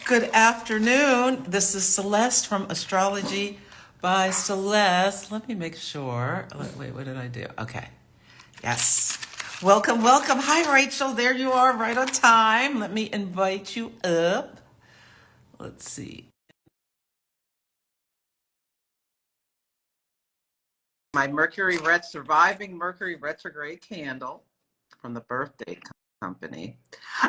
Good afternoon. This is Celeste from Astrology by Celeste. Let me make sure. Wait, what did I do? Okay. Yes. Welcome, welcome. Hi, Rachel. There you are, right on time. Let me invite you up. Let's see. My surviving Mercury retrograde candle from the birthday company.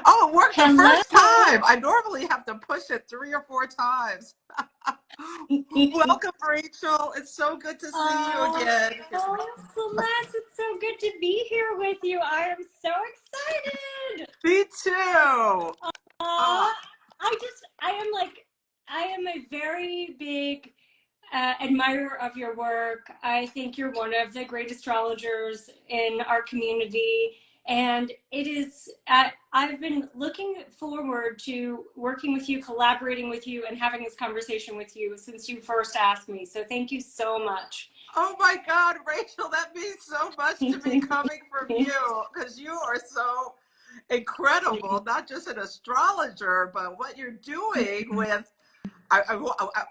Oh, it worked the Hello. first time. I normally have to push it 3 or 4 times. Welcome, Rachel. It's so good to see you again. Oh, Celeste, it's so good to be here with you. I am so excited. Me too. I am a very big admirer of your work. I think you're one of the great astrologers in our community. And I've been looking forward to working with you, collaborating with you, and having this conversation with you since you first asked me. So thank you so much. Oh my God, Rachel, that means so much to me coming from you, because you are so incredible, not just an astrologer, but what you're doing with,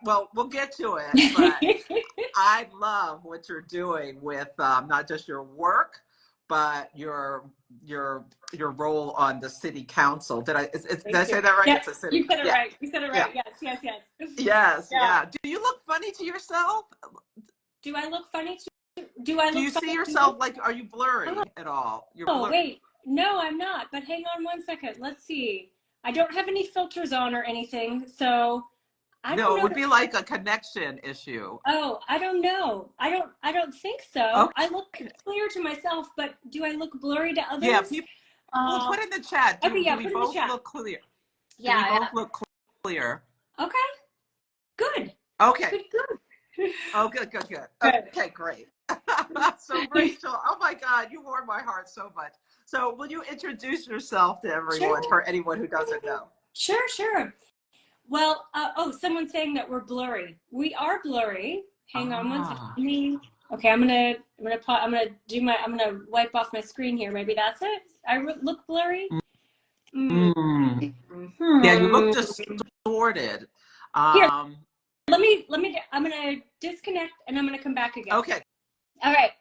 well, we'll get to it, but I love what you're doing with not just your work, but your role on the city council. Did I say that right? Yes, It's a city. you said it right. You said it right. Yeah. Yes. Yes. Yeah. Yeah. Do you look funny to yourself? Do I look funny to you? Do you see yourself like, are you blurry at all? You're blurry. Wait. No, I'm not. But hang on one second. Let's see. I don't have any filters on or anything. So I don't know. It would be like a connection issue. Oh, I don't know. I don't think so. Okay. I look clear to myself, but do I look blurry to others? Yeah, people put in the chat. Do we both look clear? Yeah. Do we both look clear? Okay. Good. Okay. Good. Oh, good. Okay, great. So, Rachel, oh my God, you warmed my heart so much. So, will you introduce yourself to everyone, for anyone who doesn't know? Sure. Well, someone's saying that we're blurry. We are blurry. Hang on one second. Okay, I'm gonna wipe off my screen here. Maybe that's it. I look blurry. Yeah, you look distorted. Here, I'm gonna disconnect and I'm gonna come back again. Okay. All right.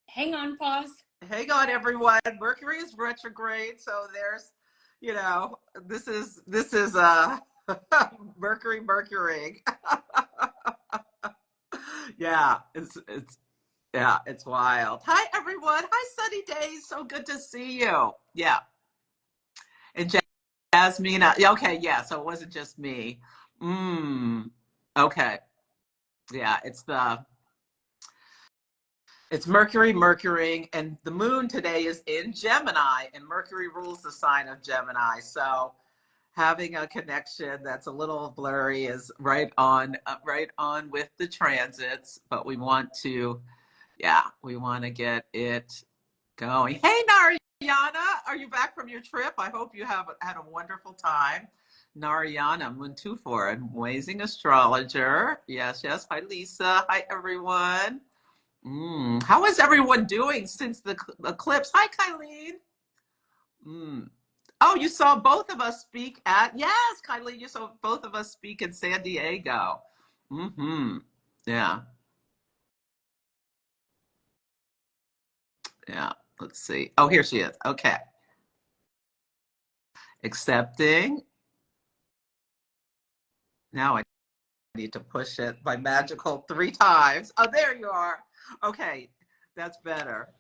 Hang on, pause. Hang on, everyone. Mercury is retrograde, so there's, this is Mercury. Yeah, it's wild. Hi, everyone. Hi, Sunny Days. So good to see you. Yeah. And Jasmine. Okay, yeah. So it wasn't just me. Okay. Yeah, it's Mercury, and the moon today is in Gemini, and Mercury rules the sign of Gemini. So having a connection that's a little blurry is right on with the transits, but we want to get it going. Hey, Narayana, are you back from your trip? I hope you have had a wonderful time. Narayana Muntufor, an amazing astrologer. Yes. Hi, Lisa. Hi, everyone. How is everyone doing since the eclipse? Hi, Kylene. Oh, you saw both of us speak yes, Kylene, you saw both of us speak in San Diego. Yeah. Yeah, let's see. Oh, here she is. Okay. Accepting. Now I need to push it by magical 3 times. Oh, there you are. Okay, that's better.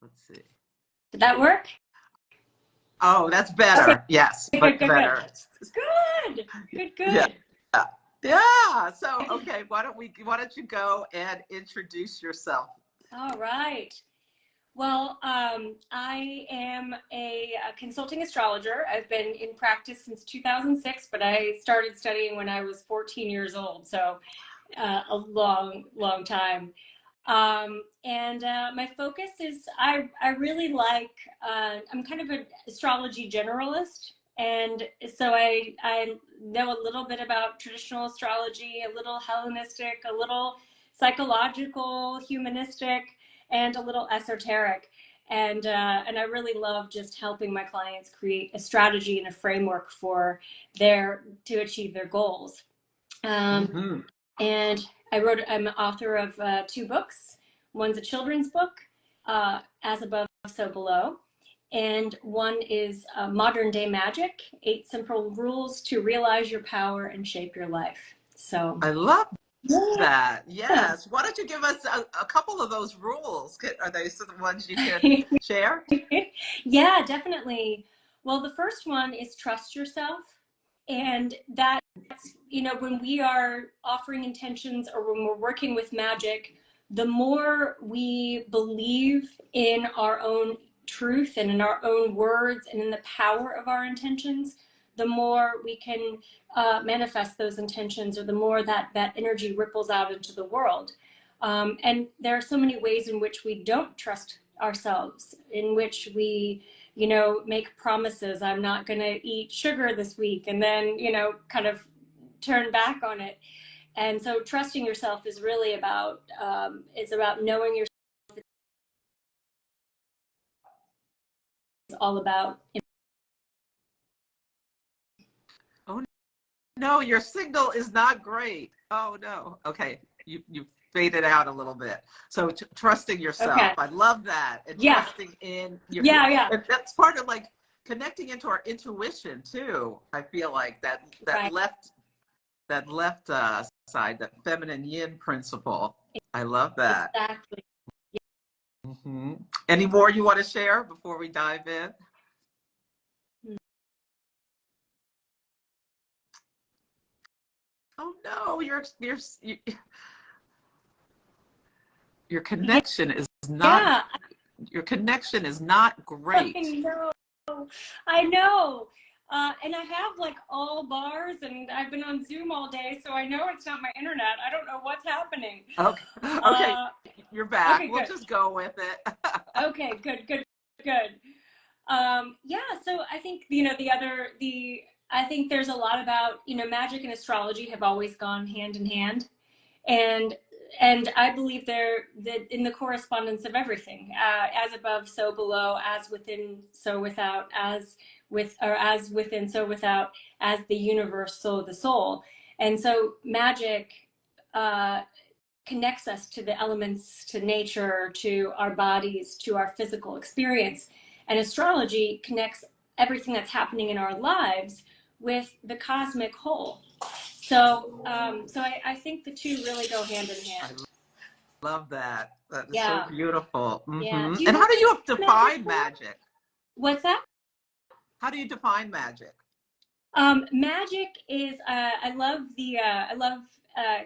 Let's see. Did that work? Oh, that's better. Okay. Yes, much better. Good. Yeah. So, okay, why don't you go and introduce yourself? All right. Well, I am a consulting astrologer. I've been in practice since 2006, but I started studying when I was 14 years old. So a long time. And my focus is, I really like, I'm kind of an astrology generalist. And so I know a little bit about traditional astrology, a little Hellenistic, a little psychological, humanistic, and a little esoteric. And I really love just helping my clients create a strategy and a framework for to achieve their goals. Mm-hmm. And I'm an author of 2 books. One's a children's book, As Above, So Below. And one is Modern Day Magic, 8 Simple Rules to Realize Your Power and Shape Your Life. So I love yeah. that. Yes. Why don't you give us a couple of those rules? Are they some ones you can share? Yeah, definitely. Well, the first one is trust yourself. And that's, when we are offering intentions or when we're working with magic, the more we believe in our own truth and in our own words and in the power of our intentions, the more we can manifest those intentions, or the more that energy ripples out into the world. And there are so many ways in which we don't trust ourselves, in which we make promises. I'm not going to eat sugar this week, and then, kind of turn back on it. And so trusting yourself is really about, it's about knowing yourself. It's all about. Oh, no, your signal is not great. Oh, no. Okay. You faded out a little bit. So trusting yourself. Okay. I love that. And Yeah. trusting in Yeah. And that's part of like connecting into our intuition too. I feel like that Right. left side, that feminine yin principle. I love that. Exactly. Mm-hmm. Any more you want to share before we dive in? Oh no, your connection is not Yeah. your connection is not great. I know. And I have like all bars, and I've been on Zoom all day, so I know it's not my internet. I don't know what's happening. Okay, you're back. Okay, we'll good. just go with it. Okay, good. Yeah, so I think, I think there's a lot about, magic and astrology have always gone hand in hand. And I believe that in the correspondence of everything, as above, so below, as within, so without, as within, so without, as the universe, so the soul. And so magic connects us to the elements, to nature, to our bodies, to our physical experience. And astrology connects everything that's happening in our lives with the cosmic whole. So, I think the two really go hand in hand. I love that. That is Yeah. so beautiful. Yeah. Mm-hmm. And how do you define magic? What's that? How do you define magic? Magic is, I love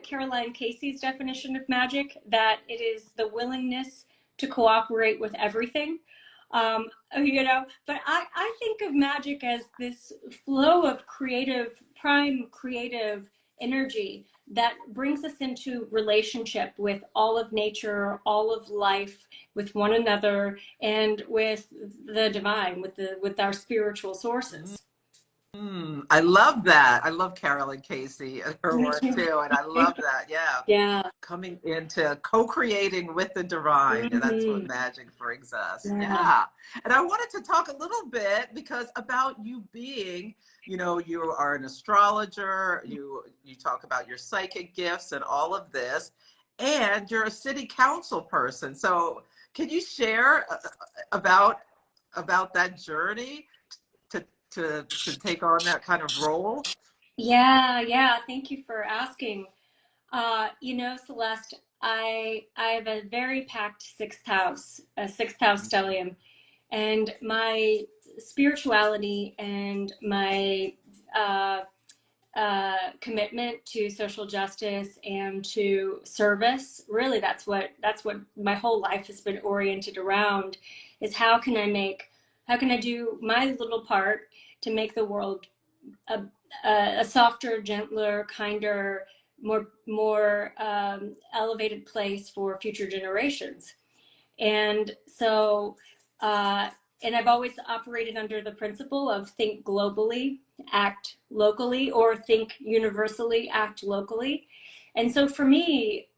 Caroline Casey's definition of magic, that it is the willingness to cooperate with everything. But I think of magic as this flow of prime creative energy that brings us into relationship with all of nature, all of life, with one another, and with the divine, with our spiritual sources. I love that. I love Carolyn Casey and her work too. And I love that. Yeah. Yeah. Coming into co-creating with the divine. Mm-hmm. That's what magic brings us. Yeah. Yeah. And I wanted to talk a little bit about you being, you are an astrologer, you talk about your psychic gifts and all of this, and you're a city council person. So can you share about that journey to take on that kind of role? Yeah. Thank you for asking. Celeste, I have a very packed a sixth house stellium, and my spirituality and my commitment to social justice and to service, really, that's what my whole life has been oriented around. Is how can I do my little part to make the world a softer, gentler, kinder, more elevated place for future generations. And so, and I've always operated under the principle of think globally, act locally, or think universally, act locally. And so for me,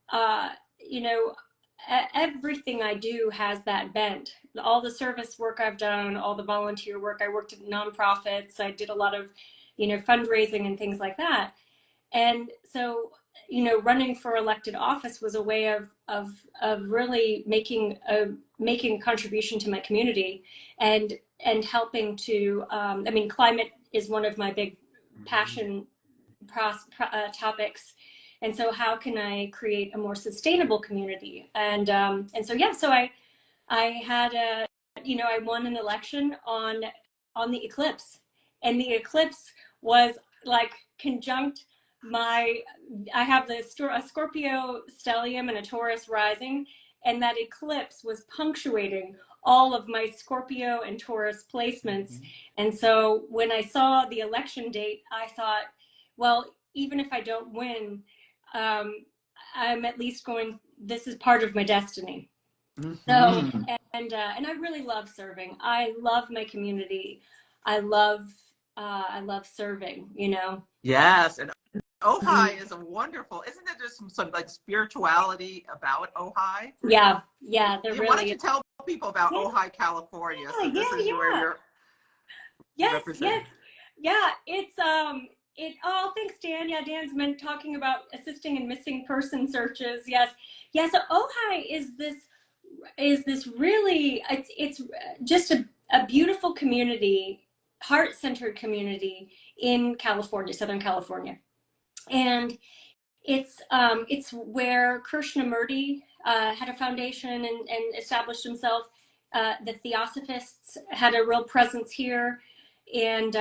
everything I do has that bent. all the service work I've done, all the volunteer work. I worked at nonprofits. I did a lot of, fundraising and things like that. And so, running for elected office was a way of really making a contribution to my community and helping to, climate is one of my big passion topics. And so how can I create a more sustainable community? And so I won an election on the eclipse, and the eclipse was like conjunct I have a Scorpio stellium and a Taurus rising, and that eclipse was punctuating all of my Scorpio and Taurus placements. And so when I saw the election date, I thought, well, even if I don't win, I'm at least this is part of my destiny. So, and I really love serving. I love my community. I love serving, Yes. And Ojai is a wonderful, isn't there just some like spirituality about Ojai? Yeah, there really Why don't you tell people about Ojai, California? So this is where you're representing. Yeah, it's thanks, Dan. Yeah, Dan's been talking about assisting in missing person searches. Yes. So Ojai is this really, it's just a beautiful community, heart-centered community in California, Southern California. And it's where Krishnamurti had a foundation and established himself. The Theosophists had a real presence here, and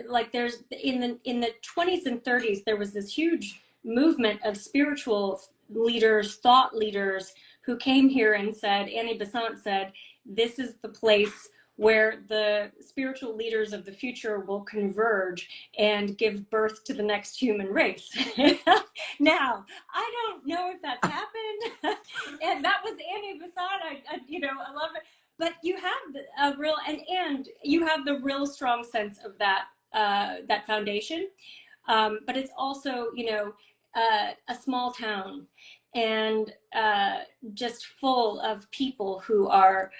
like there's in the 20s and 30s there was this huge movement of spiritual leaders, thought leaders, who came here and said, Annie Besant said, this is the place where the spiritual leaders of the future will converge and give birth to the next human race. Now, I don't know if that's happened, and that was Annie Besant. I love it. But you have a real, and you have the real strong sense of that foundation. But it's also, a small town, and just full of people who are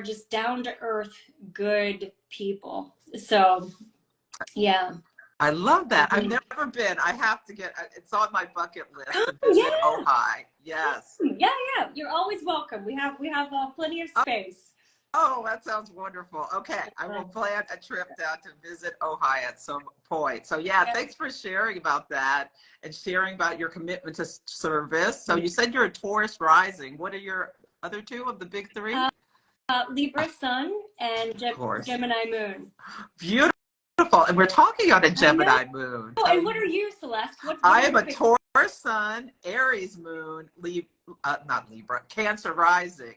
just down to earth, good people. So, yeah. I love that. I've never been. I have to it's on my bucket list to visit Ojai. Yes. Yeah. You're always welcome. We have plenty of space. Oh, that sounds wonderful. Okay, I will plan a trip down to visit Ojai at some point. So thanks for sharing about that and sharing about your commitment to service. So you said you're a Taurus rising. What are your other two of the big three? Libra sun and Gemini moon. Beautiful. And we're talking on a Gemini moon. Oh, and what are you, Celeste? I am a Taurus sun, Aries moon, not Libra, Cancer rising.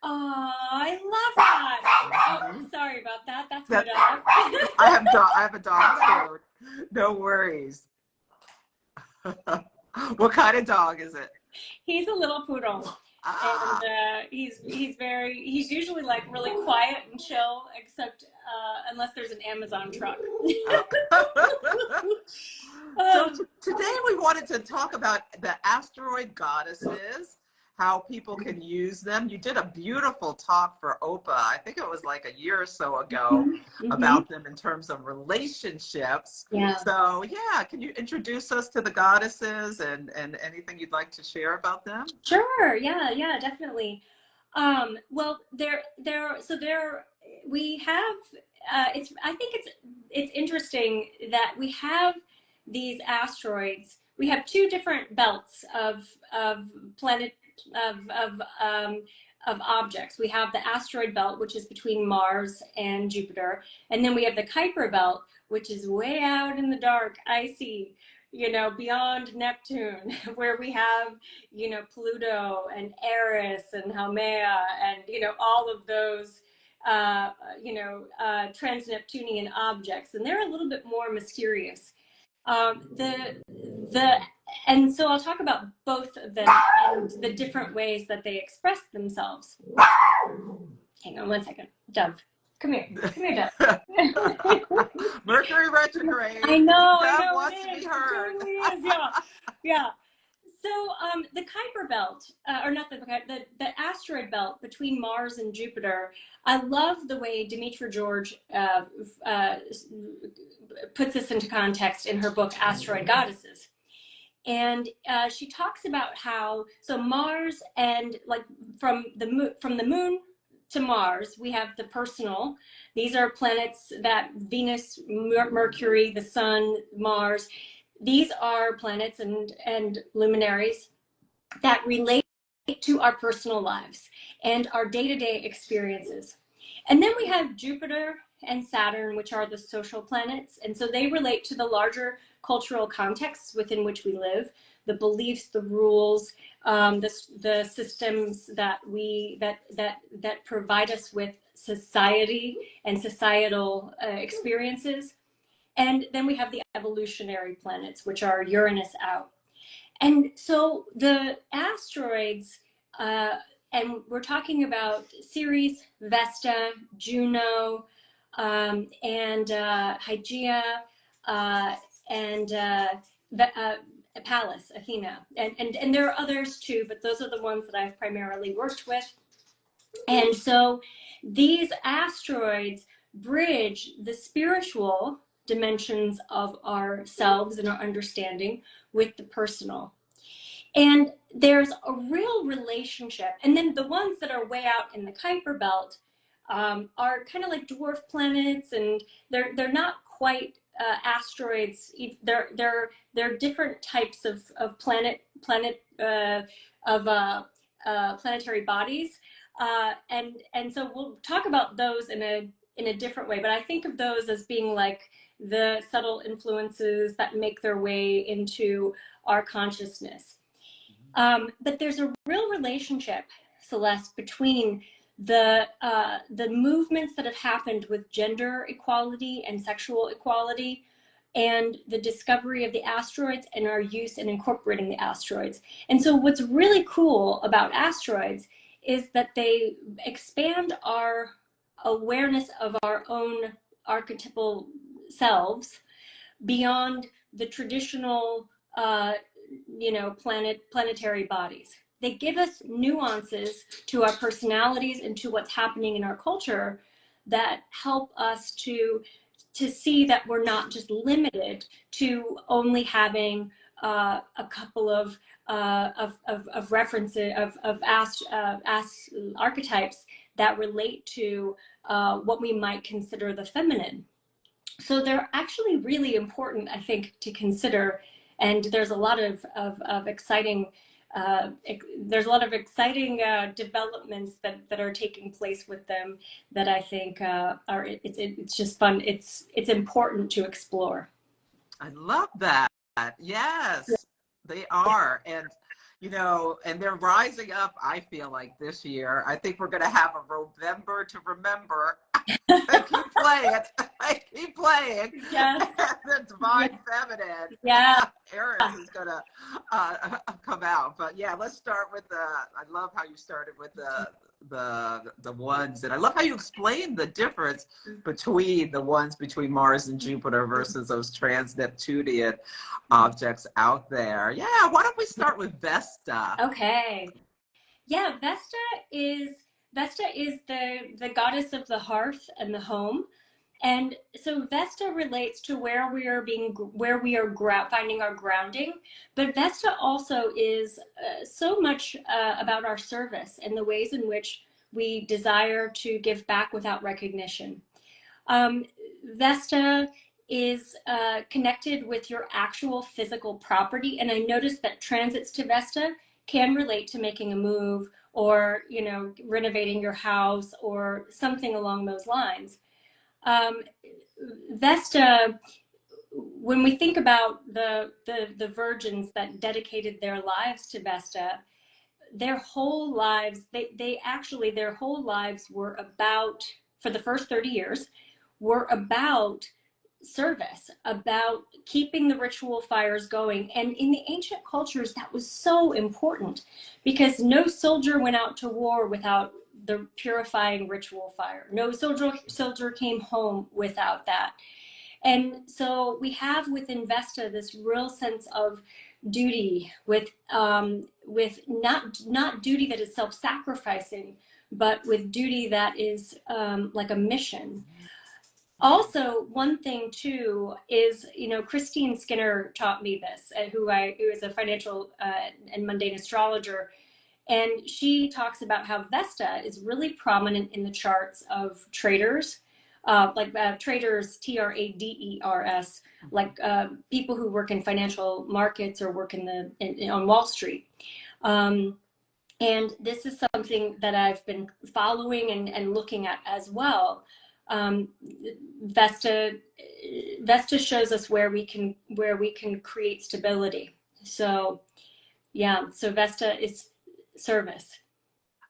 Oh, I love that. Oh, sorry about that. That's my dog. I have a dog too. No worries. What kind of dog is it? He's a little poodle. And he's usually like really quiet and chill, except unless there's an Amazon truck. So today we wanted to talk about the Asteroid Goddesses, how people can use them. You did a beautiful talk for OPA, I think it was like a year or so ago, about them in terms of relationships. Yeah. So can you introduce us to the goddesses and anything you'd like to share about them? Sure. Yeah, definitely. Well, we have, I think it's interesting that we have these asteroids. We have two different belts of planet, of objects. We have the asteroid belt, which is between Mars and Jupiter. And then we have the Kuiper belt, which is way out in the dark, icy, beyond Neptune, where we have, Pluto and Eris and Haumea and, all of those, trans-Neptunian objects. And they're a little bit more mysterious. And so I'll talk about both of them and the different ways that they express themselves. Hang on one second. Dove, come here, Dove. Mercury retrograde. I know. Dove wants to be heard. It totally is, yeah. So the Kuiper belt, or not the asteroid belt between Mars and Jupiter. I love the way Demetra George puts this into context in her book, Asteroid Goddesses. And she talks about how, so Mars and like from the moon to Mars, we have the personal. These are planets that Venus, Mercury, the Sun, Mars. These are planets and luminaries that relate to our personal lives and our day-to-day experiences. And then we have Jupiter and Saturn, which are the social planets. And so they relate to the larger cultural contexts within which we live, the beliefs, the rules, the systems that provide us with society and societal experiences. And then we have the evolutionary planets, which are Uranus out. And so the asteroids, and we're talking about Ceres, Vesta, Juno, and Hygeia, and Pallas, Athena. And there are others too, but those are the ones that I've primarily worked with. And so these asteroids bridge the spiritual dimensions of ourselves and our understanding with the personal. And there's a real relationship. And then the ones that are way out in the Kuiper belt are kind of like dwarf planets, and they're not quite asteroids. They're different types of planetary bodies, and so we'll talk about those in a different way. But I think of those as being like the subtle influences that make their way into our consciousness. But there's a real relationship, Celeste, between the movements that have happened with gender equality and sexual equality and the discovery of the asteroids and our use in incorporating the asteroids. And so what's really cool about asteroids is that they expand our awareness of our own archetypal selves beyond the traditional planetary bodies. They give us nuances to our personalities and to what's happening in our culture that help us to see that we're not just limited to only having a couple of references of archetypes that relate to what we might consider the feminine. So they're actually really important, I think, to consider. And there's a lot of exciting developments that are taking place with them that I think it's just fun. It's important to explore. I love that. Yes, they are. And and they're rising up, I feel like, this year. I think we're going to have a November to remember. I keep playing it. I keep playing. Yes. The divine feminine. Yeah. Eris is going to come out. But yeah, let's start with I love how you started with the ones. And I love how you explained the difference between the ones between Mars and Jupiter versus those trans-Neptunian objects out there. Yeah, why don't we start with Vesta? Okay. Yeah, Vesta is the goddess of the hearth and the home. And so Vesta relates to where we are finding our grounding. But Vesta also is so much about our service and the ways in which we desire to give back without recognition. Vesta is connected with your actual physical property. And I noticed that transits to Vesta can relate to making a move or, renovating your house or something along those lines. Vesta, when we think about the virgins that dedicated their lives to Vesta, their whole lives, their whole lives were about, for the first 30 years, were about service, about keeping the ritual fires going. And in the ancient cultures, that was so important because no soldier went out to war without the purifying ritual fire. No soldier came home without that. And so we have within Vesta this real sense of duty, with not duty that is self-sacrificing, but with duty that is like a mission. Also, one thing too is, Christine Skinner taught me this, who is a financial and mundane astrologer, and she talks about how Vesta is really prominent in the charts of traders, traders, Traders, like people who work in financial markets or work on Wall Street. And this is something that I've been following and looking at as well. Vesta shows us where we can create stability. So yeah, so Vesta is service.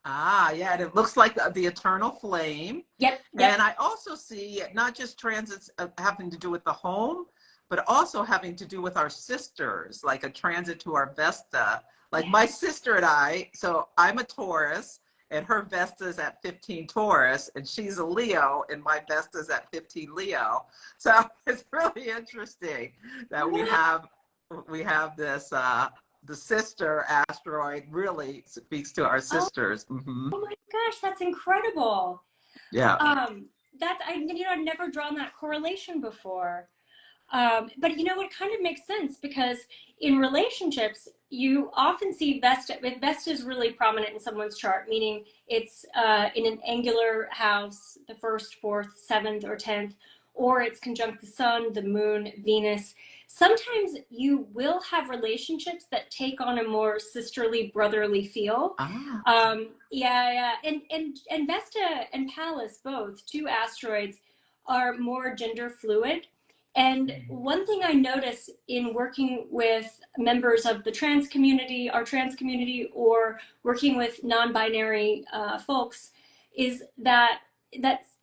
Ah, yeah, and it looks like the eternal flame. Yep. And I also see not just transits having to do with the home, but also having to do with our sisters, like a transit to our Vesta. Like my sister and I, so I'm a Taurus, and her Vesta's at 15 Taurus, and she's a Leo, and my Vesta's at 15 Leo. So it's really interesting that we have this, the sister asteroid really speaks to our sisters. Oh my gosh, that's incredible. Yeah. I've never drawn that correlation before. But it kind of makes sense, because in relationships, you often see Vesta. Vesta is really prominent in someone's chart, meaning it's in an angular house, the 1st, 4th, 7th, or 10th, or it's conjunct the sun, the moon, Venus. Sometimes you will have relationships that take on a more sisterly, brotherly feel. And Vesta and Pallas, both two asteroids, are more gender fluid. And one thing I notice in working with members of the trans community, our trans community, or working with non-binary folks, is that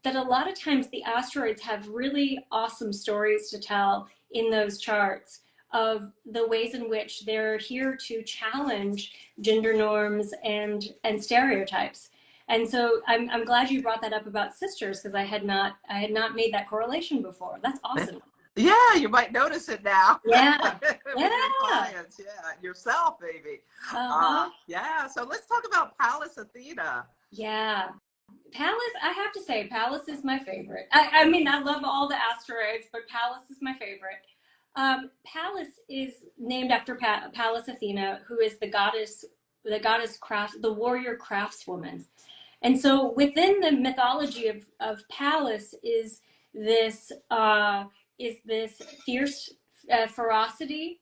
a lot of times the asteroids have really awesome stories to tell in those charts of the ways in which they're here to challenge gender norms and stereotypes. And so I'm glad you brought that up about sisters, because I had not made that correlation before. That's awesome. Yeah, you might notice it now. Yeah. Your clients, yourself, maybe. Yeah, so let's talk about Pallas Athena. Yeah. Pallas, I have to say, Pallas is my favorite. I mean, I love all the asteroids, but Pallas is my favorite. Pallas is named after Pallas Athena, who is the goddess craft, the warrior craftswoman. And so within the mythology of Pallas is this fierce ferocity,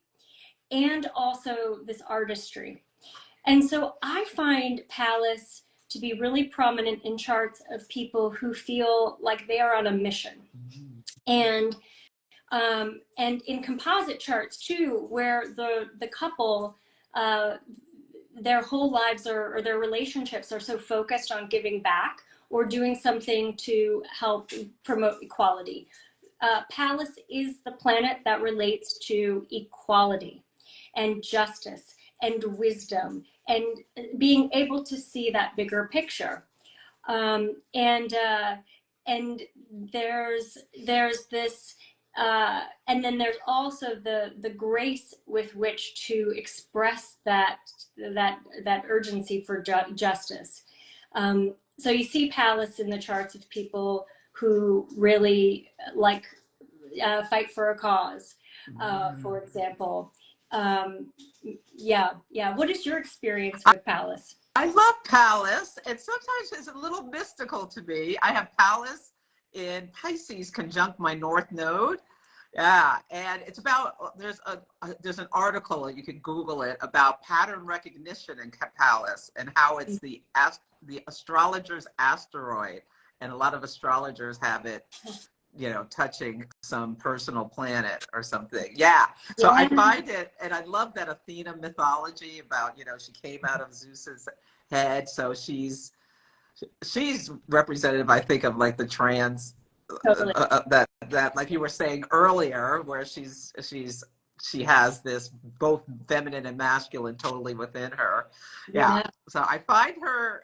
and also this artistry. And so I find Pallas to be really prominent in charts of people who feel like they are on a mission. And in composite charts too, where the couple, their whole lives or their relationships are so focused on giving back or doing something to help promote equality. Pallas is the planet that relates to equality and justice and wisdom and being able to see that bigger picture. And there's this, and then there's also the grace with which to express that urgency for justice. So you see Pallas in the charts of people who really fight for a cause, for example. What is your experience with Pallas? I love Pallas, and sometimes it's a little mystical to me. I have Pallas in Pisces conjunct my North Node. Yeah, and it's about, there's an article, you can Google it, about pattern recognition in Pallas and how it's the astrologer's asteroid, and a lot of astrologers have it, touching some personal planet or something. Yeah. So I find it, and I love that Athena mythology about, she came out of Zeus's head. So she's representative, I think, of like the trans, totally. that like you were saying earlier, where she has this both feminine and masculine totally within her. Yeah. So I find her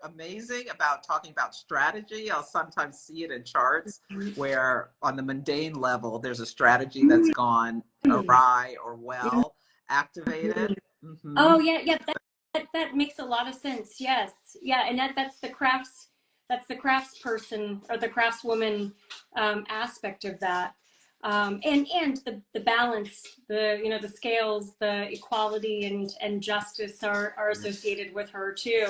amazing about talking about strategy. I'll sometimes see it in charts where on the mundane level, there's a strategy that's gone awry or well. activated. Oh yeah, yeah. That makes a lot of sense. Yes, yeah, and that's the crafts person or the craftswoman aspect of that, and the balance, the scales, the equality and justice are associated with her too,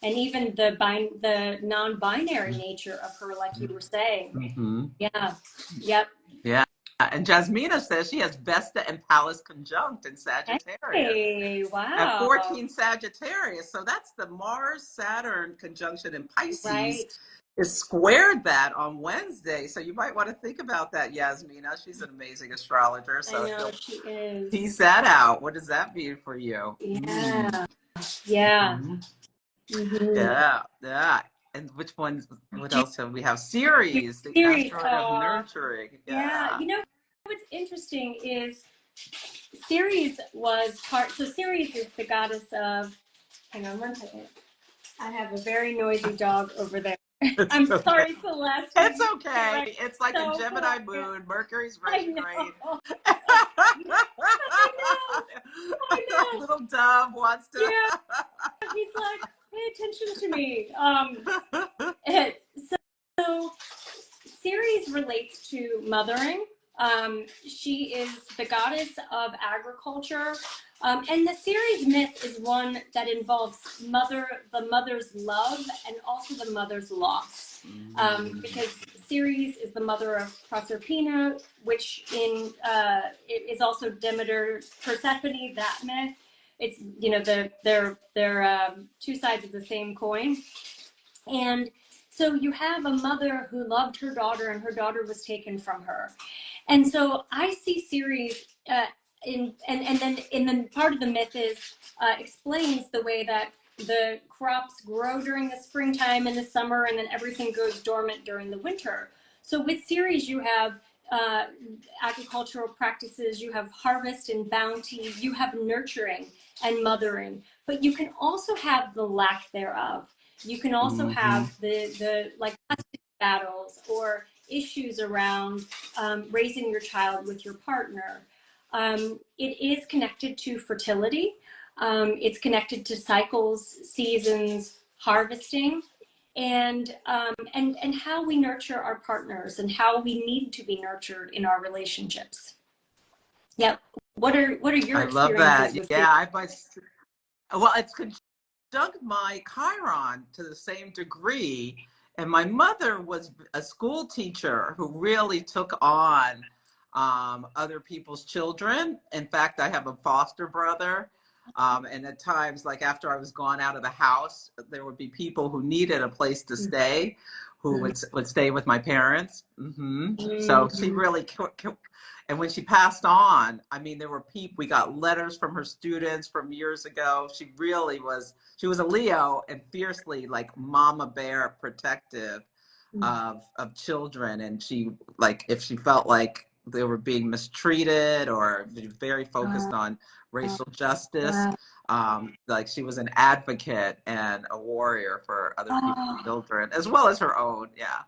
and even the non-binary nature of her, like you were saying. Yeah, yep. Yeah. And Jasmina says she has Vesta and Pallas conjunct in Sagittarius. Hey, At wow. 14 Sagittarius. So that's the Mars Saturn conjunction in Pisces Right. is squared that on Wednesday. So you might want to think about that, Yasmina. She's an amazing astrologer. I So if know you'll she is. tease that out, what does that mean for you? Yeah. Yeah. Mhm. Mm-hmm. Yeah. Yeah. And which ones, what else have we have? Ceres, the Series. asteroid of nurturing. Yeah. Yeah. What's interesting is Ceres was part. So Ceres is the goddess of. Hang on one second. I have a very noisy dog over there. It's I'm okay. sorry, Celeste. It's You okay. right. It's like a So Gemini quiet. moon. Mercury's I retrograde. know. I know. I A know. little dove wants to. Yeah. He's like, pay attention to me. So Ceres relates to mothering. She is the goddess of agriculture. And the Ceres myth is one that involves the mother's love and also the mother's loss. Because Ceres is the mother of Proserpina, which is also Demeter, Persephone, that myth. It's, they're two sides of the same coin. And so you have a mother who loved her daughter and her daughter was taken from her. And so I see Ceres and then in the part of the myth is explains the way that the crops grow during the springtime and the summer, and then everything goes dormant during the winter. So with Ceres, you have agricultural practices, you have harvest and bounty, you have nurturing and mothering, but you can also have the lack thereof. You can also have the like custody battles or issues around raising your child with your partner. It is connected to fertility. It's connected to cycles, seasons, harvesting, and how we nurture our partners and how we need to be nurtured in our relationships. Yeah. What are your I love experiences that. with Yeah, well, it's conjunct my Chiron to the same degree. And my mother was a school teacher who really took on other people's children. In fact, I have a foster brother. And at times, like after I was gone out of the house, there would be people who needed a place to stay, who would stay with my parents. So she really, and when she passed on, I mean, there were people, we got letters from her students from years ago. She really was, she was a Leo and fiercely like mama bear protective of children. And she, like, if she felt like they were being mistreated or very focused on racial justice, like she was an advocate and a warrior for other people's children as well as her own. Yeah.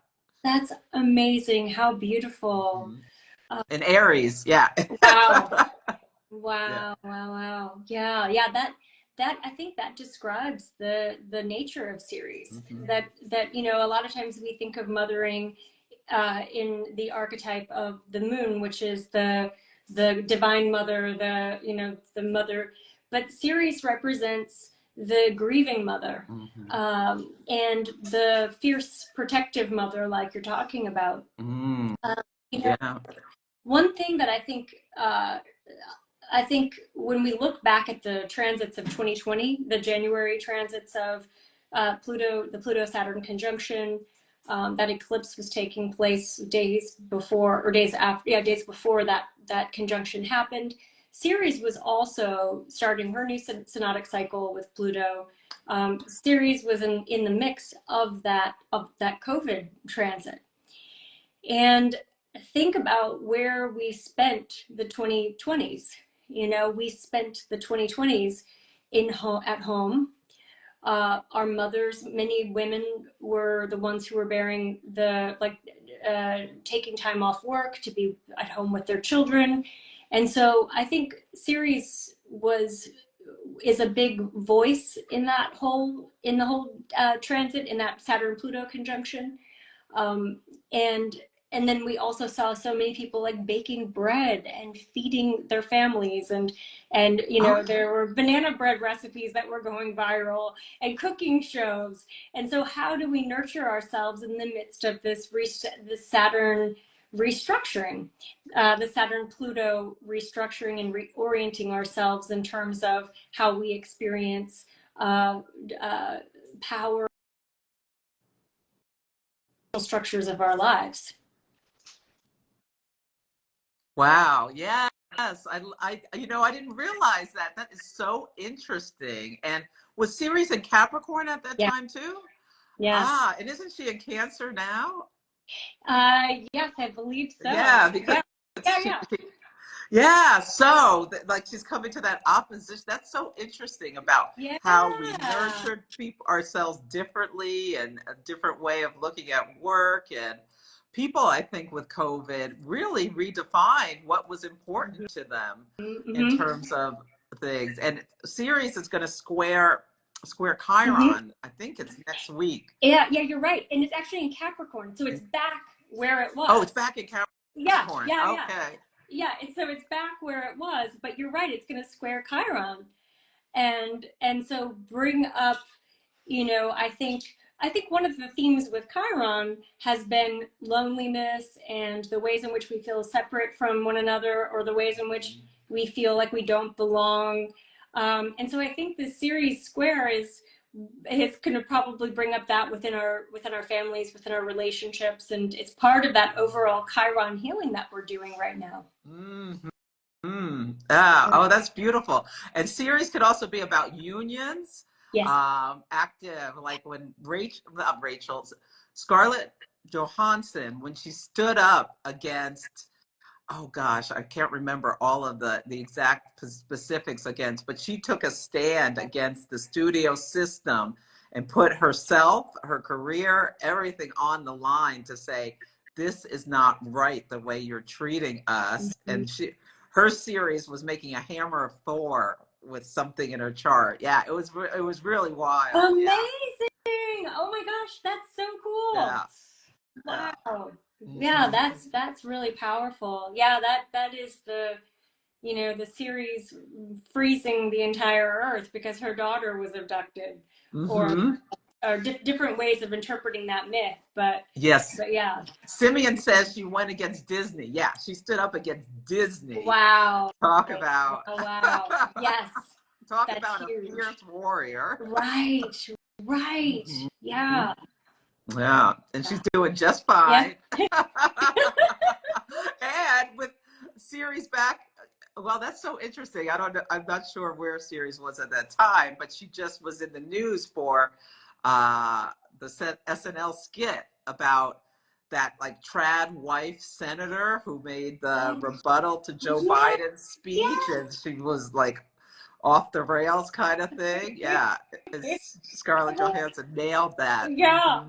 That's amazing. How beautiful. And Aries, yeah. Wow. Yeah. Wow. Yeah. That I think that describes the nature of Ceres. That a lot of times we think of mothering in the archetype of the moon, which is the divine mother, the mother, but Ceres represents the grieving mother, and the fierce protective mother, like you're talking about. Yeah. One thing that I think when we look back at the transits of 2020, the January transits of Pluto, the Pluto-Saturn conjunction, that eclipse was taking place days before that conjunction happened. Ceres was also starting her new synodic cycle with Pluto. Ceres was in the mix of that COVID transit. And think about where we spent the 2020s. We spent the 2020s at home. Our mothers, many women were the ones who were bearing taking time off work to be at home with their children. And so I think Ceres is a big voice in that whole transit, in that Saturn Pluto conjunction. And then we also saw so many people like baking bread and feeding their families, and you know, there were banana bread recipes that were going viral, and cooking shows. And so how do we nurture ourselves in the midst of this Saturn restructuring, the Saturn Pluto restructuring, and reorienting ourselves in terms of how we experience power structures of our lives. Wow. Yes. You know, I didn't realize that. That is so interesting. And was Ceres in Capricorn at that time too? Yes. Ah, and isn't she in Cancer now? Yes, I believe so. Yeah, because yeah, so like she's coming to that opposition. That's so interesting about how we nurtured ourselves differently, and a different way of looking at work. And people, I think, with COVID really redefined what was important to them in terms of things. And Ceres is going to square Chiron. I think it's next week. Yeah, you're right. And it's actually in Capricorn, so it's back where it was. Oh, it's back in Capricorn. Yeah. Okay. Yeah, and so it's back where it was, but you're right, it's going to square Chiron. And so bring up, you know, I think one of the themes with Chiron has been loneliness, and the ways in which we feel separate from one another, or the ways in which we feel like we don't belong. And so I think the Ceres square is going to probably bring up that within our families, within our relationships, and it's part of that overall Chiron healing that we're doing right now. Oh, that's beautiful. And Ceres could also be about unions. Yes. Active, like when Scarlett Johansson, when she stood up against, oh gosh, I can't remember all of the exact specifics against, but she took a stand against the studio system and put herself, her career, everything on the line to say, this is not right the way you're treating us. And her series was making a hammer of Thor with something in her chart. Yeah, it was really wild. Amazing. Yeah. Oh my gosh, that's so cool. Yeah. Wow. Yeah, that's really powerful. Yeah, that is the, you know, the series freezing the entire earth because her daughter was abducted, or different ways of interpreting that myth. But yeah. Simeon says she went against Disney. Yeah, she stood up against Disney. Wow. Talk about. Oh, wow. Yes. Talk about huge. A fierce warrior. Right. Yeah. Yeah, and she's doing just fine. Yeah. And with Ceres back, well, that's so interesting. I don't know. I'm not sure where Ceres was at that time, but she just was in the news for the SNL skit about that like trad wife senator who made the rebuttal to Joe Biden's speech, and she was like off the rails kind of thing. Yeah, Scarlett Johansson nailed that. Yeah.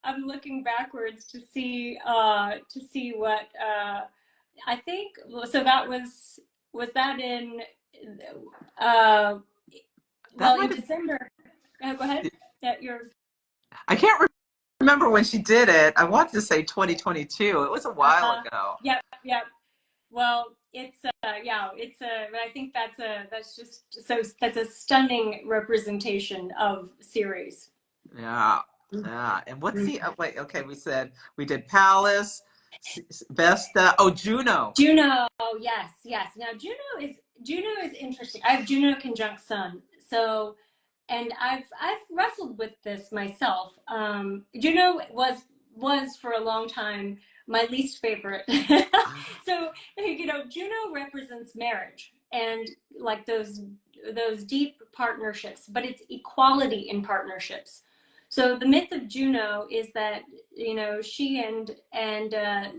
I'm looking backwards to see what I think. So that was that in in December. Go ahead. I can't remember when she did it. I wanted to say 2022. It was a while ago. Yep. Well, it's I think that's a stunning representation of Ceres. Yeah. And what's the wait? Okay, we did Palace, Vesta. Oh, Juno. Yes. Now Juno is interesting. I have Juno conjunct Sun. So, and I've wrestled with this myself. Juno was for a long time my least favorite. So, you know, Juno represents marriage and like those deep partnerships, but it's equality in partnerships. So the myth of Juno is that, you know, she and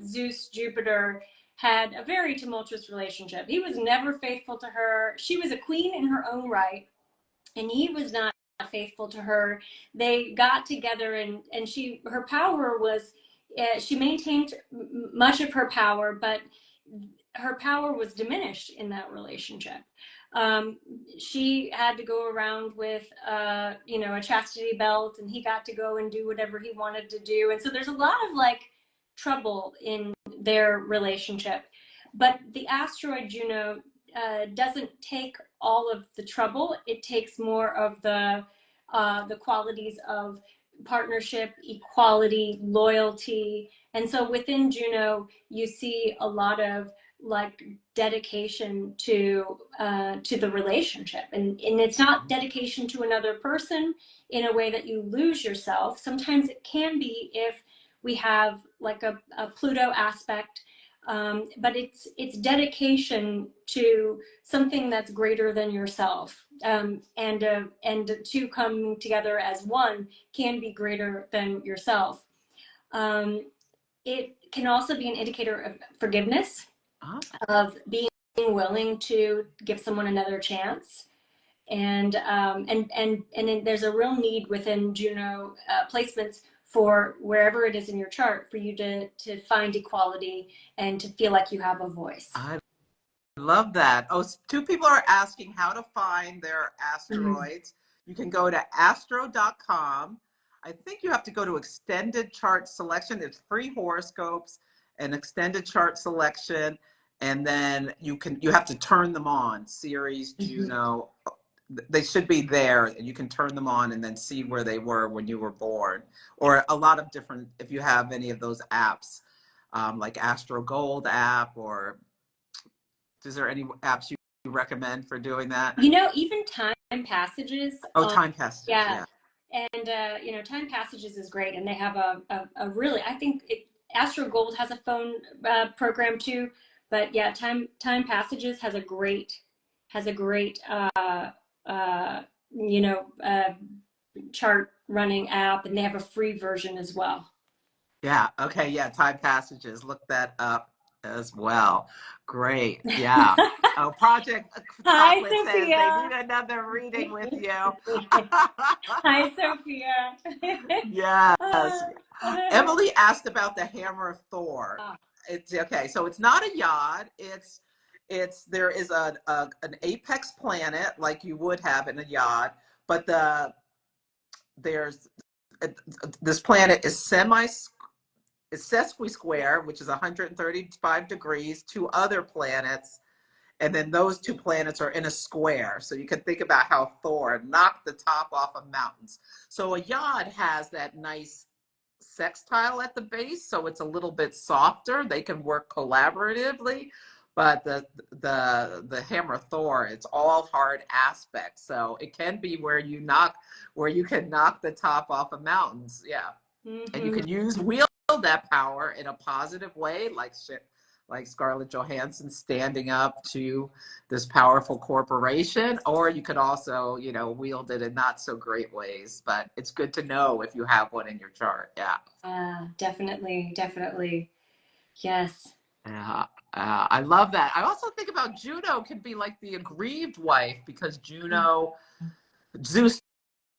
Zeus, Jupiter, had a very tumultuous relationship. He was never faithful to her. She was a queen in her own right, and he was not faithful to her. They got together, and her power was, she maintained much of her power, but her power was diminished in that relationship. She had to go around with, you know, a chastity belt, and he got to go and do whatever he wanted to do. And so there's a lot of like trouble in their relationship. But the asteroid Juno doesn't take all of the trouble. It takes more of the qualities of partnership, equality, loyalty. And so within Juno, you see a lot of like dedication to the relationship, and it's not dedication to another person in a way that you lose yourself. Sometimes it can be if we have like a Pluto aspect, but it's dedication to something that's greater than yourself, and two coming together as one can be greater than yourself. It can also be an indicator of forgiveness, of being willing to give someone another chance. And there's a real need within Juno placements for wherever it is in your chart for you to find equality and to feel like you have a voice. I love that. Oh, two people are asking how to find their asteroids. You can go to astro.com. I think you have to go to extended chart selection. There's free horoscopes and extended chart selection. And then you have to turn them on. Ceres, Juno, they should be there, and you can turn them on and then see where they were when you were born. Or a lot of different, if you have any of those apps, like Astro Gold app, or is there any apps you recommend for doing that? You know, even Time Passages. Oh, Time Passages, yeah. And, you know, Time Passages is great. And they have a really, I think Astro Gold has a phone program too. But yeah, Time Passages has a great, you know, chart running app, and they have a free version as well. Yeah. Okay. Yeah. Time Passages. Look that up as well. Great. Yeah. Oh, Project Hi, Chocolate Sophia. says they need another reading with you. Hi, Sophia. Yes. Emily asked about the Hammer of Thor. It's okay. So it's not a yod. There is an apex planet like you would have in a yod, but this planet is sesqui-square, which is 135 degrees, two other planets, and then those two planets are in a square. So you can think about how Thor knocked the top off of mountains. So a yod has that nice sextile at the base, so it's a little bit softer. They can work collaboratively, but the Hammer Thor, it's all hard aspects. So it can be where you can knock the top off of mountains. Yeah. And you can wield that power in a positive way, like Scarlett Johansson standing up to this powerful corporation, or you could also, you know, wield it in not so great ways. But it's good to know if you have one in your chart. Yeah. Definitely. Yes. Yeah. I love that. I also think about Juno can be like the aggrieved wife, because Zeus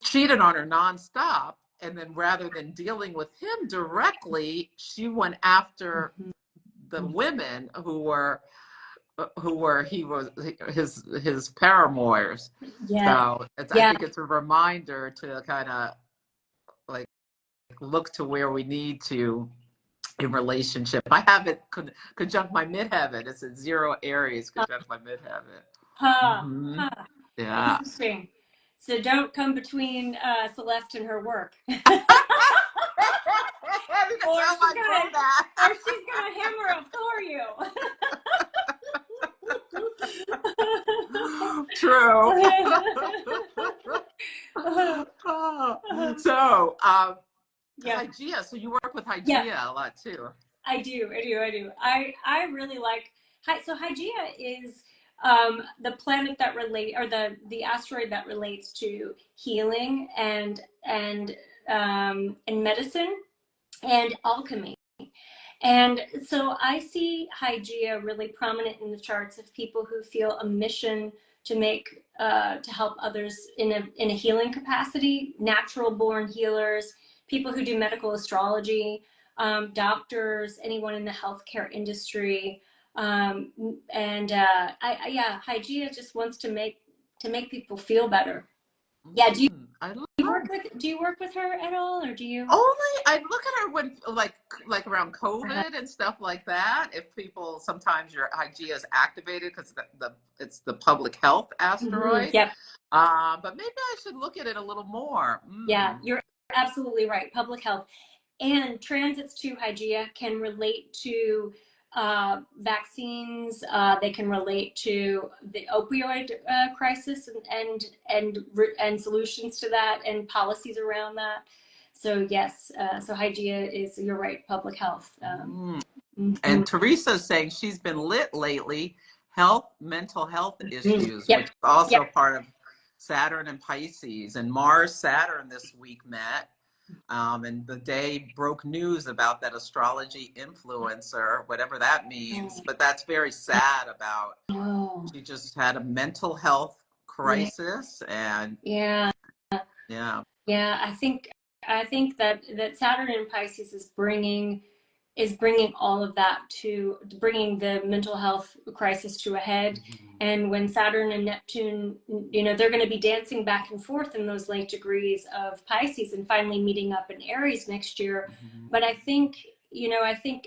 cheated on her nonstop. And then rather than dealing with him directly, she went after the women who were his paramours. Yeah. So I think it's a reminder to kind of like look to where we need to in relationship. I have it conjunct my midheaven. It's at 0 Aries conjunct my midheaven. Yeah. Interesting. So don't come between Celeste and her work. Or she's gonna hammer a Thor you. True. So, Hygeia. So you work with Hygeia a lot too. I do. I really like. So Hygeia is the planet that or the asteroid that relates to healing and medicine and alchemy. And so I see Hygeia really prominent in the charts of people who feel a mission to make to help others in a healing capacity, natural born healers, people who do medical astrology, doctors, anyone in the healthcare industry. Um, and yeah, Hygeia just wants to make people feel better. Yeah. I love. Do you work with her at all, or do you? Only I look at her when like around Uh-huh. COVID and stuff like that. If people sometimes your IGA is activated because it's the public health asteroid. Yep. But maybe I should look at it a little more. Yeah, you're absolutely right. Public health and transits to Hygeia can relate to vaccines. They can relate to the opioid crisis and solutions to that and policies around that. So yes, so Hygeia is, you're right, public health. And Teresa's saying she's been lit lately. Mental health issues, Yep. which is also Yep. part of Saturn and Pisces. And Mars Saturn this week met. And the day broke news about that astrology influencer, whatever that means. But that's very sad about. She just had a mental health crisis, and Yeah. yeah. Yeah, I think that Saturn in Pisces is bringing all of that to bringing the mental health crisis to a head. And when Saturn and Neptune, they're going to be dancing back and forth in those late degrees of Pisces and finally meeting up in Aries next year. But I think,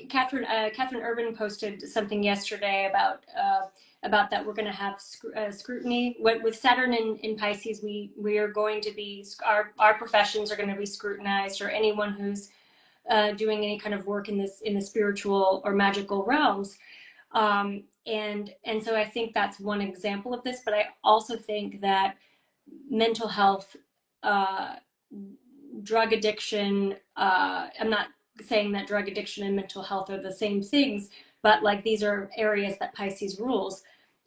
Catherine Urban posted something yesterday about that we're going to have scrutiny with Saturn in Pisces. We are going to be, our professions are going to be scrutinized, or anyone who's doing any kind of work in the spiritual or magical realms. And so I think that's one example of this, but I also think that mental health, drug addiction, I'm not saying that drug addiction and mental health are the same things, but like these are areas that Pisces rules.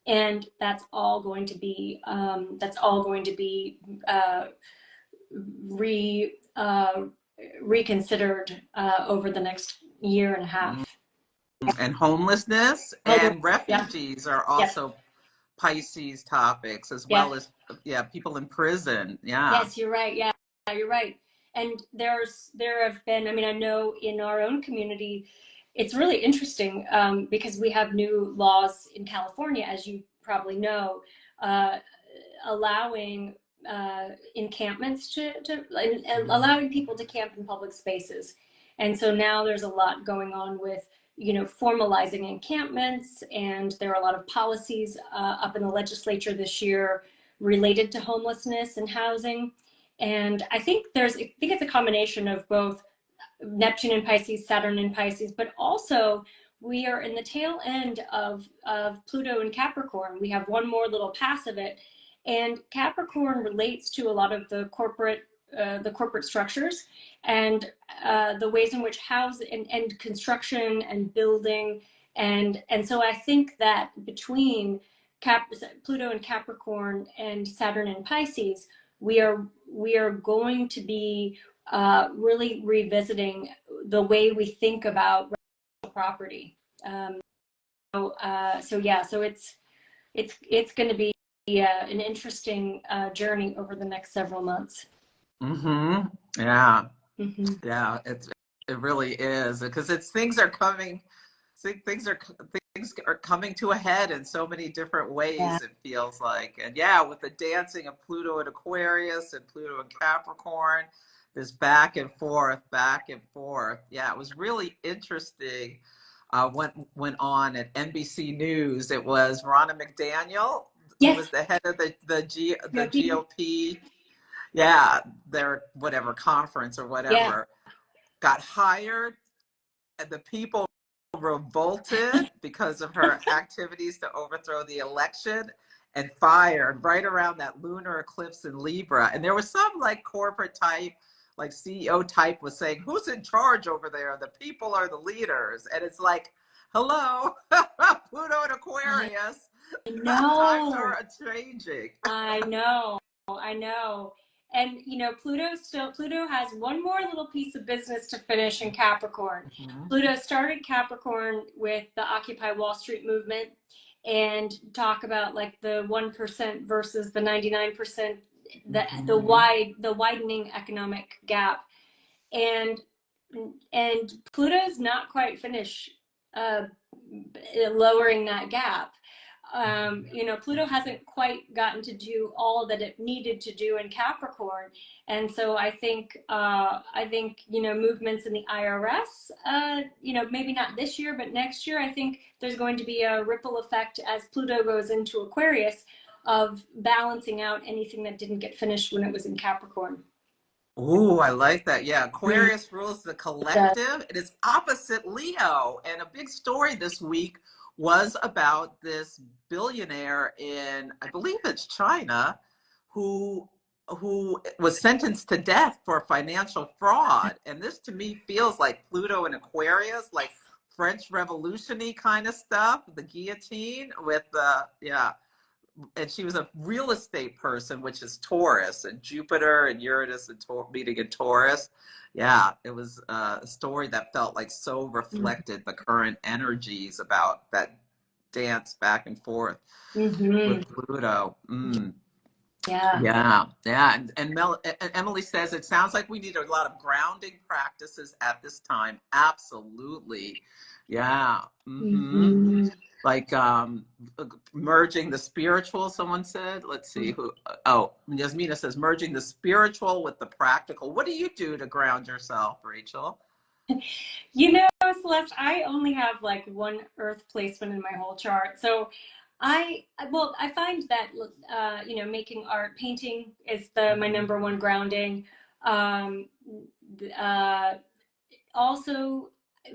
And that's all going to be reconsidered over the next year and a half. And homelessness and refugees are also Pisces topics, as well as people in prison. Yes, you're right. Yeah, you're right. And there have been, I know in our own community, it's really interesting because we have new laws in California, as you probably know, allowing encampments and allowing people to camp in public spaces. And so now there's a lot going on with, formalizing encampments, and there are a lot of policies up in the legislature this year related to homelessness and housing. And I think it's a combination of both Neptune in Pisces, Saturn in Pisces, but also we are in the tail end of Pluto in Capricorn. We have one more little pass of it. And Capricorn relates to a lot of the corporate structures and the ways in which and construction and building. And so I think that between Pluto in Capricorn and Saturn in Pisces, we are going to be really revisiting the way we think about property. So it's going to be an interesting journey over the next several months. Yeah. Yeah, it really is, because things are coming to a head in so many different ways, it feels like. And with the dancing of Pluto in Aquarius and Pluto in Capricorn, this back and forth. Yeah, it was really interesting. Went on at NBC News. It was Ronna McDaniel, who was the head of the GOP. Yeah, their whatever conference or whatever, got hired, and the people revolted because of her activities to overthrow the election, and fired right around that lunar eclipse in Libra. And there was some like corporate type, like CEO type, was saying, "Who's in charge over there? The people are the leaders." And it's like, hello, Pluto and Aquarius. Times are changing. I know. And Pluto has one more little piece of business to finish in Capricorn. Pluto started Capricorn with the Occupy Wall Street movement and talk about like the 1% versus the 99%, the widening economic gap. And Pluto's not quite finished lowering that gap. Pluto hasn't quite gotten to do all that it needed to do in Capricorn, and so I think movements in the IRS, maybe not this year, but next year, I think there's going to be a ripple effect as Pluto goes into Aquarius of balancing out anything that didn't get finished when it was in Capricorn. Ooh, I like that. Yeah, Aquarius rules the collective. It is opposite Leo. And a big story this week was about this billionaire in, I believe it's China, who was sentenced to death for financial fraud. And this to me feels like Pluto and Aquarius, like French Revolution-y kind of stuff, the guillotine with the, yeah. And she was a real estate person, which is Taurus, and Jupiter and Uranus and meeting in Taurus. Yeah, it was a story that felt like so reflected the current energies about that dance back and forth with Pluto. Yeah. And Emily says, it sounds like we need a lot of grounding practices at this time. Absolutely. Yeah. Like merging the spiritual, someone said. Let's see who. Oh, Yasmina says merging the spiritual with the practical. What do you do to ground yourself, Rachel? Celeste, I only have like one earth placement in my whole chart. So I find that, making art, painting is my number one grounding. Also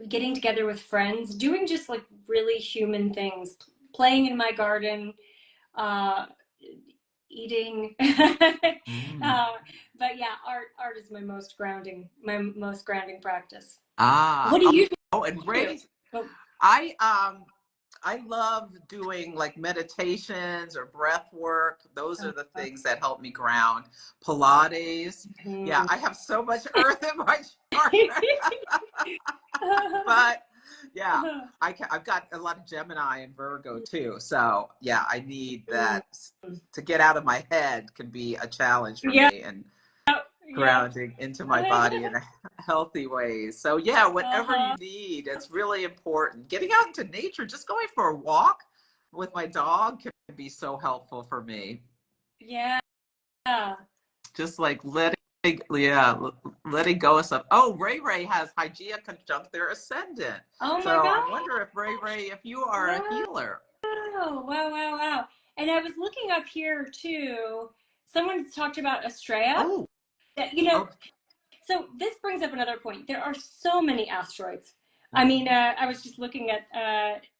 getting together with friends, doing just like really human things, playing in my garden, eating. But yeah, art is my most grounding practice. What do you do? Oh, and Ray, I love doing like meditations or breath work. Those are the things that help me ground. Pilates. Yeah, I have so much earth in my chart. But yeah, I've got a lot of Gemini and Virgo too. So yeah, I need that to get out of my head can be a challenge for me, and grounding into my body in a healthy way. So yeah, whatever you need, it's really important. Getting out into nature, just going for a walk with my dog can be so helpful for me. Yeah. Just like letting go of stuff. Oh, Ray has Hygeia conjunct their ascendant. Oh my God. God. I wonder if Ray, if you are a healer. Wow. And I was looking up here too. Someone talked about Estrella. Oh. So this brings up another point. There are so many asteroids. I mean, I was just looking at,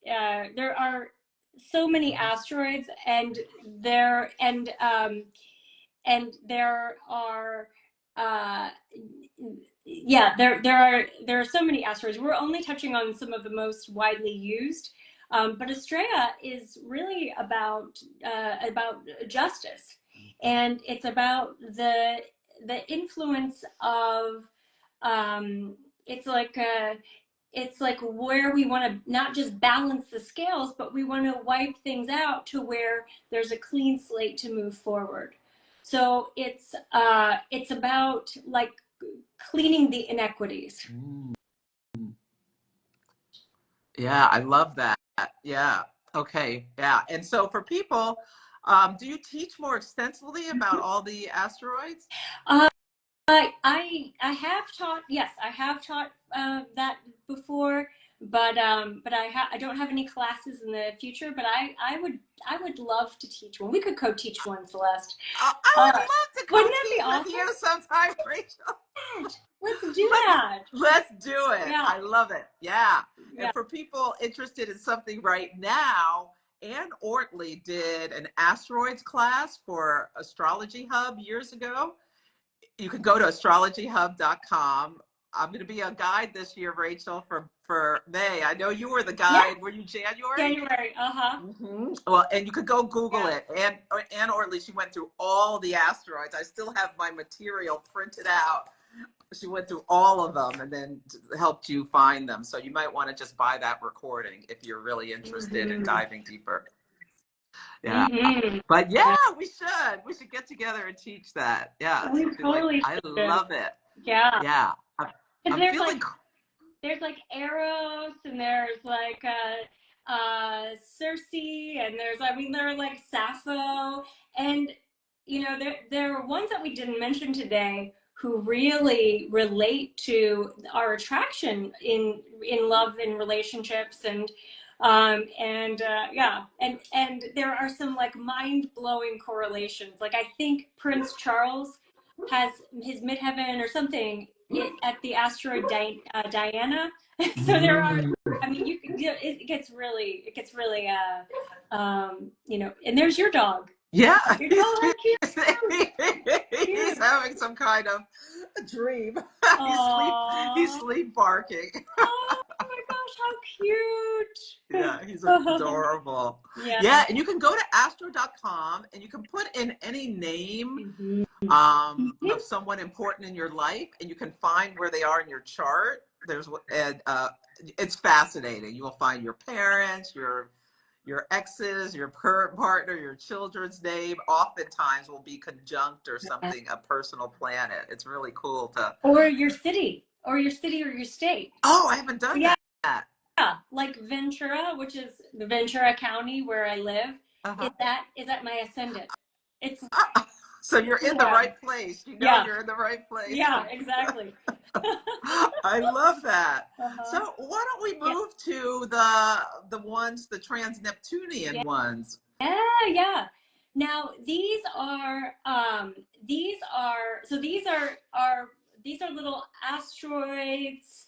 there are so many asteroids, and there are so many asteroids. We're only touching on some of the most widely used, but Estrella is really about justice, and it's about the influence of it's like where we want to not just balance the scales, but we want to wipe things out to where there's a clean slate to move forward. So it's about like cleaning the inequities. Yeah, I love that. Yeah. Okay. Yeah. And so for people, do you teach more extensively about all the asteroids? I have taught. Yes, I have taught that before, but I don't have any classes in the future. But I would love to teach one. We could co-teach one, Celeste. I would love to co-teach with you sometime, Rachel. Let's do that. Let's do it. Yeah. I love it. Yeah. And for people interested in something right now, Ann Ortley did an asteroids class for Astrology Hub years ago. You can go to astrologyhub.com. I'm going to be a guide this year, Rachel, for May. I know you were the guide. Yeah. Were you January? January. Well, and you could go Google it. And Ann Ortley, she went through all the asteroids. I still have my material printed out. She went through all of them and then helped you find them. So you might want to just buy that recording if you're really interested in diving deeper. Yeah. But yeah, we should get together and teach that. Yeah. We totally I love it. Yeah. Yeah. I'm feeling there's like Eros, and there's like Circe, and there's, I mean, there are like Sappho, and you know, there are ones that we didn't mention today who really relate to our attraction in love and relationships, and yeah, and there are some like mind-blowing correlations. Like I think Prince Charles has his midheaven or something at the asteroid Diana. So there are, I mean, you can, it gets really, you know, and there's your dog. Yeah, Your dog, how cute. he's having some kind of a dream. He's sleep barking. Oh my gosh, how cute. Yeah, he's adorable. Yeah, and you can go to astro.com and you can put in any name of someone important in your life, and you can find where they are in your chart. It's fascinating. You will find your parents, your exes, your current partner, your children's name oftentimes will be conjunct or something, a personal planet. It's really cool to. Or your city, or your state. Oh, I haven't done that. Yeah, like Ventura, which is the Ventura County where I live, is at my ascendant. It's so you're in the right place. You know you're in the right place. Yeah, exactly. I love that. So why don't we move to the ones, the trans-Neptunian ones? Yeah. Now these are little asteroids,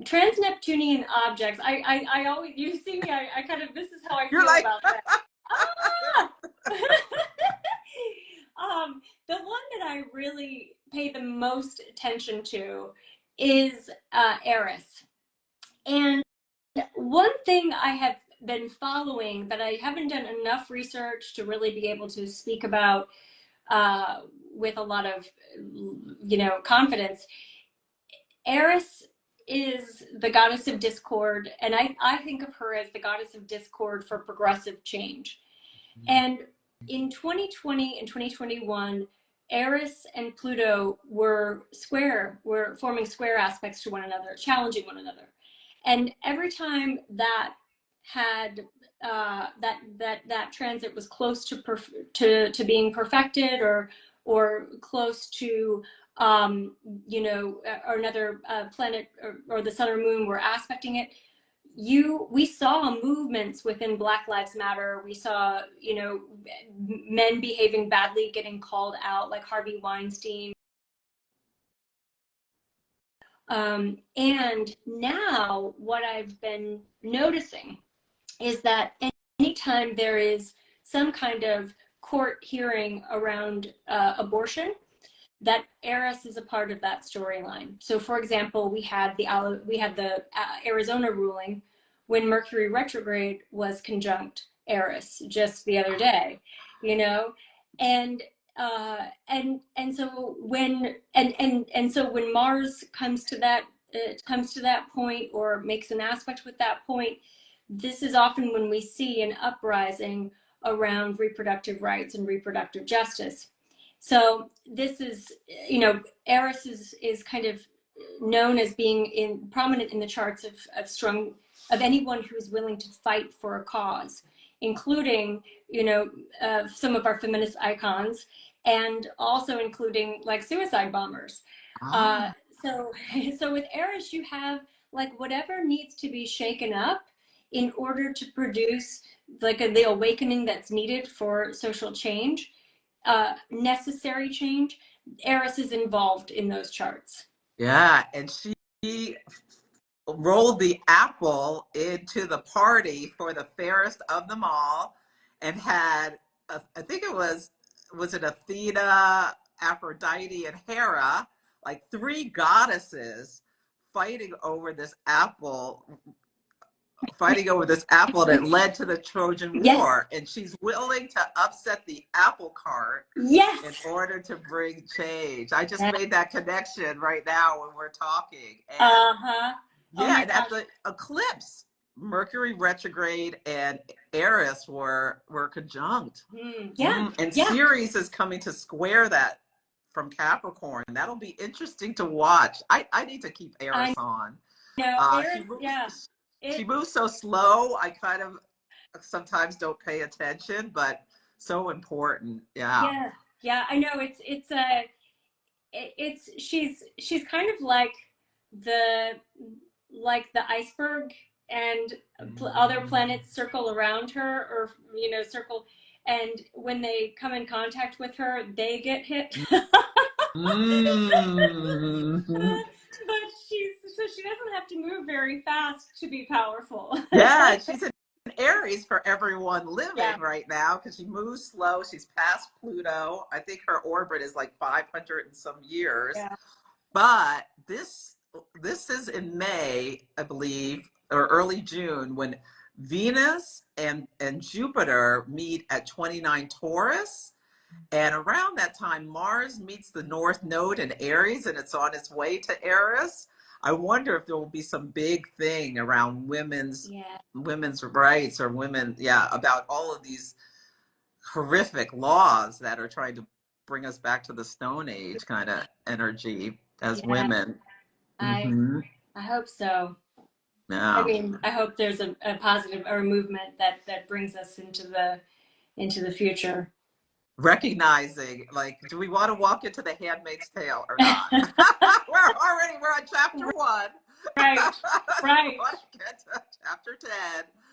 trans-Neptunian objects. I always, you see me, I kind of, this is how I feel about that. The one that I really pay the most attention to is Eris. And one thing I have been following that I haven't done enough research to really be able to speak about with a lot of, you know, confidence. Eris is the goddess of discord, and I think of her as the goddess of discord for progressive change. And in 2020 and 2021, Eris and Pluto were forming square aspects to one another, challenging one another. And every time that had that transit was close to being perfected, or close to you know, or another planet or the sun or moon were aspecting it, we saw movements within Black Lives Matter. We saw, you know, men behaving badly getting called out, like Harvey Weinstein. And now what I've been noticing is that anytime there is some kind of court hearing around abortion, that Eris is a part of that storyline. So for example, we had the Arizona ruling when Mercury retrograde was conjunct Eris just the other day, you know, and so when Mars comes to that point, or makes an aspect with that point, this is often when we see an uprising around reproductive rights and reproductive justice. So this is, you know, Eris is kind of known as being prominent in the charts of anyone who is willing to fight for a cause, including, you know, some of our feminist icons, and also including like suicide bombers. So with Eris, you have like whatever needs to be shaken up in order to produce like the awakening that's needed for social change. Necessary change, Eris is involved in those charts. Yeah, and she rolled the apple into the party for the fairest of them all, and had, I think it was it Athena, Aphrodite, and Hera, like 3 goddesses fighting over this apple. And it led to the Trojan War. And she's willing to upset the apple cart in order to bring change. I just made that connection right now when we're talking. And and at the eclipse, Mercury retrograde and Eris were conjunct. And Ceres is coming to square that from Capricorn. That'll be interesting to watch. I need to keep Eris on. No, She Eris, yeah. moves, she moves so slow. I kind of sometimes don't pay attention, but so important. Yeah. Yeah, yeah, I know she's kind of the the iceberg, and other planets circle around her, or circle, and when they come in contact with her, they get hit. Mm. But she doesn't have to move very fast to be powerful. Yeah, she's in Aries for everyone living Yeah. right now because she moves slow. She's past Pluto. I think her orbit is like 500 and some years. Yeah. But this is in May, I believe, or early June, when Venus and Jupiter meet at 29 Taurus. And around that time, Mars meets the North Node in Aries, and it's on its way to Aries. I wonder if there will be some big thing around women's rights, or women, about all of these horrific laws that are trying to bring us back to the Stone Age kind of energy as women. I hope so. Yeah. I mean, I hope there's a positive or a movement that brings us into the future. Recognizing, like, do we want to walk into the Handmaid's Tale or not? we're on chapter 1. Right. Do you want to get to chapter 10?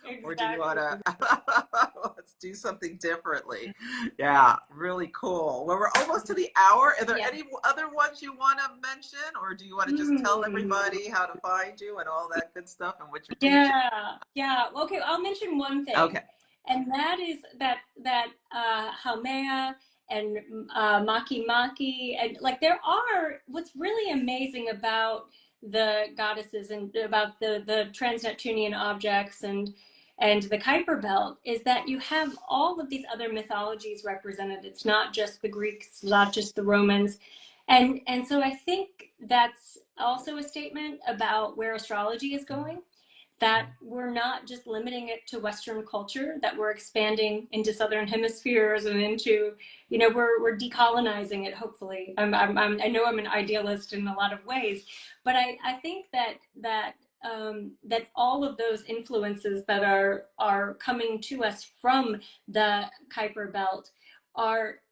Exactly. Or do you want to let's do something differently? Yeah, really cool. Well, we're almost to the hour. Are there any other ones you want to mention, or do you want to just tell everybody how to find you and all that good stuff and what you're teaching? Yeah. Okay, I'll mention one thing. Okay. And that is that Haumea and Maki Maki, and what's really amazing about the goddesses and about the trans-Neptunian objects and the Kuiper Belt is that you have all of these other mythologies represented. It's not just the Greeks, not just the Romans. And so I think that's also a statement about where astrology is going, that we're not just limiting it to Western culture, that we're expanding into Southern hemispheres and into, we're decolonizing it, hopefully. I know I'm an idealist in a lot of ways, but I think that all of those influences that are coming to us from the Kuiper Belt are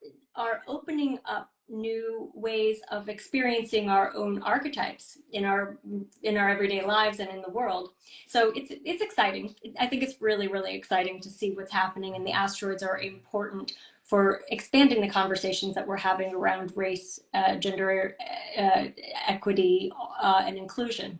opening up new ways of experiencing our own archetypes in our everyday lives and in the world. So it's exciting. I think it's really, really exciting to see what's happening, and the asteroids are important for expanding the conversations that we're having around race, gender equity, and inclusion.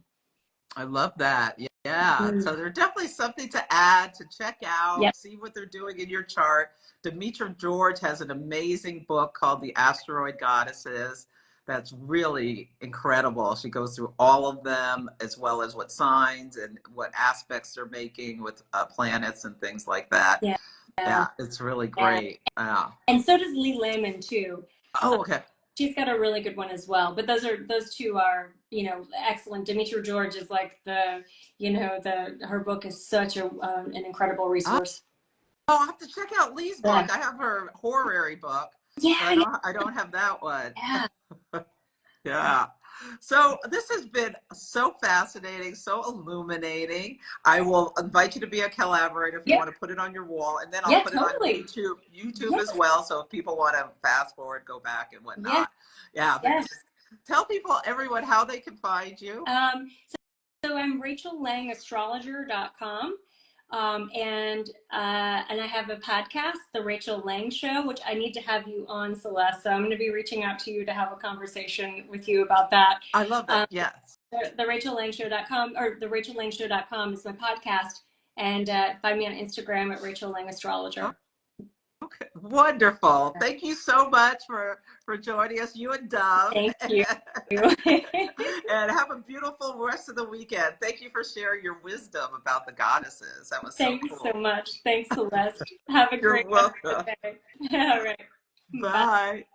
I love that. Yeah. So there's definitely something to add, to check out, see what they're doing in your chart. Demetra George has an amazing book called The Asteroid Goddesses that's really incredible. She goes through all of them, as well as what signs and what aspects they're making with planets and things like that. Yeah, it's really great. And so does Lee Lemon too. Oh, okay. She's got a really good one as well. But those two are, excellent. Demetra George is like her book is such an incredible resource. Oh, I'll have to check out Lee's book. I have her horary book. I don't have that one. Yeah. So this has been so fascinating, so illuminating. I will invite you to be a collaborator if you want to put it on your wall, and then I'll put it on YouTube as well. So if people want to fast forward, go back and whatnot. Tell everyone how they can find you. So I'm rachellangastrologer.com. And I have a podcast, The Rachel Lang Show, which I need to have you on, Celeste. So I'm going to be reaching out to you to have a conversation with you about that. I love that. Yes. The rachellangshow.com, or the rachellangshow.com is my podcast. And find me on Instagram at Rachel Lang Astrologer. Okay, wonderful. Thank you so much for joining us, you and Dove. Thank you. And have a beautiful rest of the weekend. Thank you for sharing your wisdom about the goddesses. That was so cool. Thanks so much. Thanks, Celeste. Have a great You're welcome. rest of the day. All right. Bye.